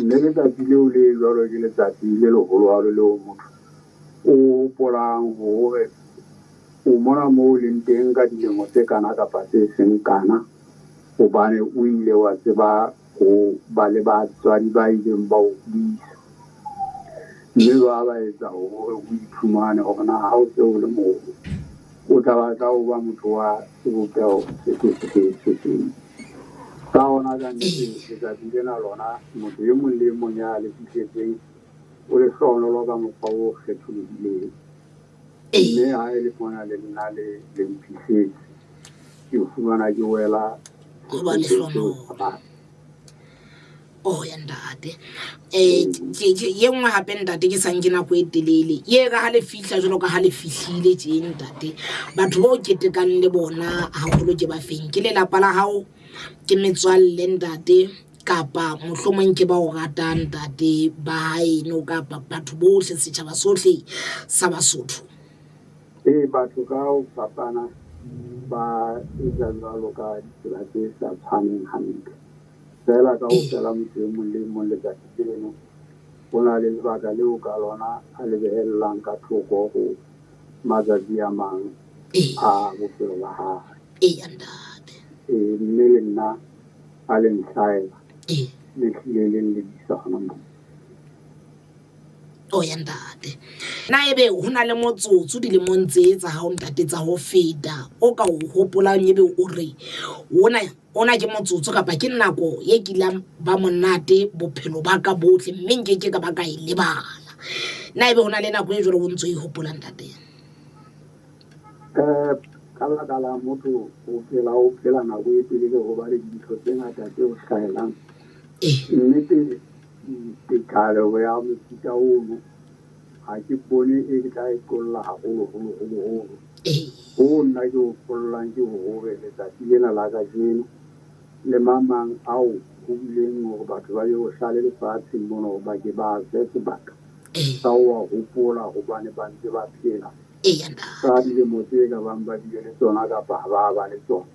le tsatsi leo le jwalo ke letsatsi le leholo haholo leo motho o polang hore o mona moo leng teng ka dilemo tse kana kapa tse seng kana hobane o ile wa tseba ho ba le batswadi ba ileng ba o hodisa mme ba etsa hore o iphumane hore na ha o se o le moo o tla batla ho ba motho wa sebopeho se seng ka hona ka nnete letsatsi lena lona motho e mong le mong ya le fihletseng o le hlonololo ka mokgwa o kgetholohileng mme ha e le mona le nna le mphihletse ke fumana ke wela go ba le hlonololo ya ntate ye nngwe hape ntate ke sang ke nako e telele ye ka ha le fihla jalo ka ha le fihlile tje ntate batho bo ketekang le bona haholo ke ba feng ke lelapa la hao ke metswalle ntate kapa mohlomong ke ba o ratang ntate ba haeno kapa batho bohle setjhaba sohle sa Basotho batho ka ho fapana ba etsa jwalo ka ditsela tse sa tshwaneng hantle fela ka ho fela motho e mong le mong letsatsi leno ho na le lebaka leo ka lona a le behellang ka thoko ho matsatsi a mang a bophelo ba hae mme le nna a le nhlaela le hlile le lebisa hona moo ya ntate na ebe ho na le motsotso dilemong tse tsa hao ntate tsa ho feta o ka o hopolang ebe o re ona ke motsotso kapa ke nako ye kilang ba monate bophelo ba ka botle mme ke ka ba ka e lebala na ebe hona le nako e jwalo o ntso e hopolang ntate ka baka la motho o phela nako e telele ho ba le dintho tse ngata tse o hlahelang nnete kale ho ya mofuta ono ha ke bone e ke tla e qolla haholo nna ke o qollang ke hore letsatsi lena la kajeno le mamang ao ho bileng hore batho ba yo hlale lefatsheng mona ho ba ke ba se sebaka sa ho hopola hobane ba ntse ba phela ka dilemo tse ka bang ba bile le tsona kapa ba le tsona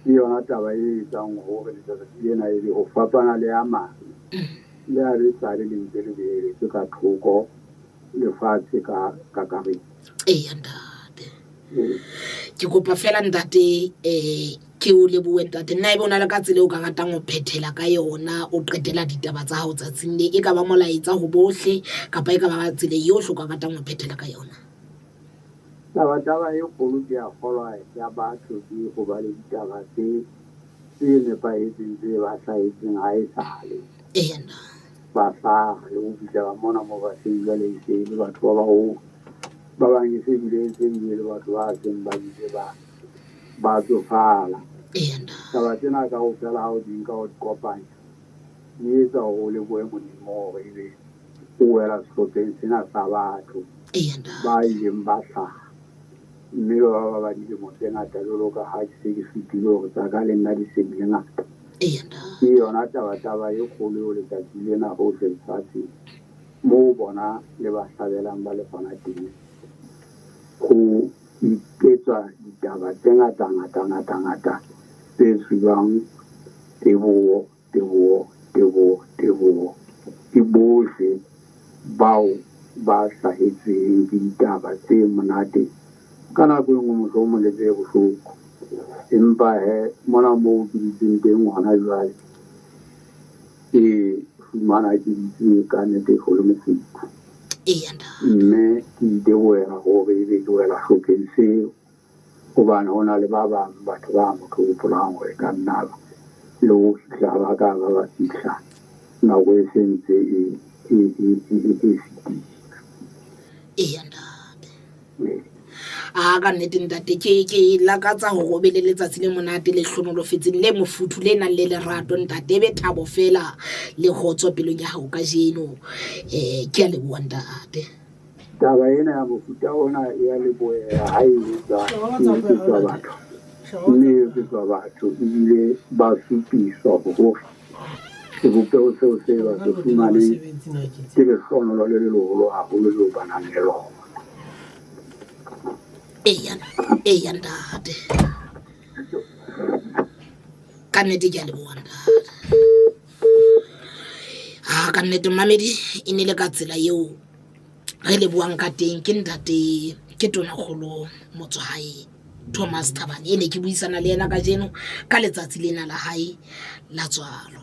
ke yona taba e etsang hore letsatsi lena e be ho fapana le a mang le a re sa le ntse le beheletse ka thoko lefatshe ka kakaretso ntate ke kopa fela ntate ke o lebohe ntate nna e bona le ka tsela o ka ratang ho phethela ka yona o qetela ditaba tsa hao tsatsing le e ka ba molaetsa ho bohle kapa e ka ba tsela yohle o ka ratang ho phethela ka yona taba e kgolo ke a kgolwa ya batho ke ho ba le ditaba tse nepahetseng tse ba hlahetseng ha e sale ba hlaha le ho fihla ba mona moo ba seng jwale e se le batho ba baholo ba bang e se bile le batho ba seng ba bile ba tsofala taba tsena ka ho fela ha o di nka o di kopanya di etsa ho le boemong hore ebe o wela sehlopheng sena sa batho ba ileng ba hlaha mme ba dilemo tse ngata jwalo ka ha ke se ke fetile hore tsa ka le nna di se bile ngata ke yona taba e kgolo eo letsatsi lena hohle lefatsheng moo bona le ba hlabelang ba le hona teng ho iketswa ditaba tse ngata tse tswang teboho ke bohle bao ba hlahetseng ke ditaba tse monate ka nako e nngwe mohlomong le tse bohloko empa mona moo ke ditseng teng hona jwale ke fumana ke ditse ka nnete go le mofuthu mme ke itebohela hore ebe ke wela hlopheng seo hobane ho na le ba bang batho ba motho o hopolang hore ka nna le ho fihla ba ka ba fihla nako e sentse e fetile ka nnete ntate ke lakatsa hore o be le letsatsi le monate le hlonolofetseng le mofuthu le nang le lerato ntate be thabo fela le kgotso pelong ya hao ka jeno ke a leboha ntate taba ena ya mofuta ona e a leboheha ha e etsa batho mme e etswa batho ebile ba supiswa hore sebopeho seo se ba se fumaneng ke lehlonololo le leholo haholo leo ba nang le lona ntate ka nnete ke a leboha ntate ka nnete mamedi e ne le ka tsela eo re le buang ka teng ke ntate ke Tonakgolo Motswahae Thomas Thabane ene ke buisana le yena ka jeno ka letsatsi lena la hae la tswalo.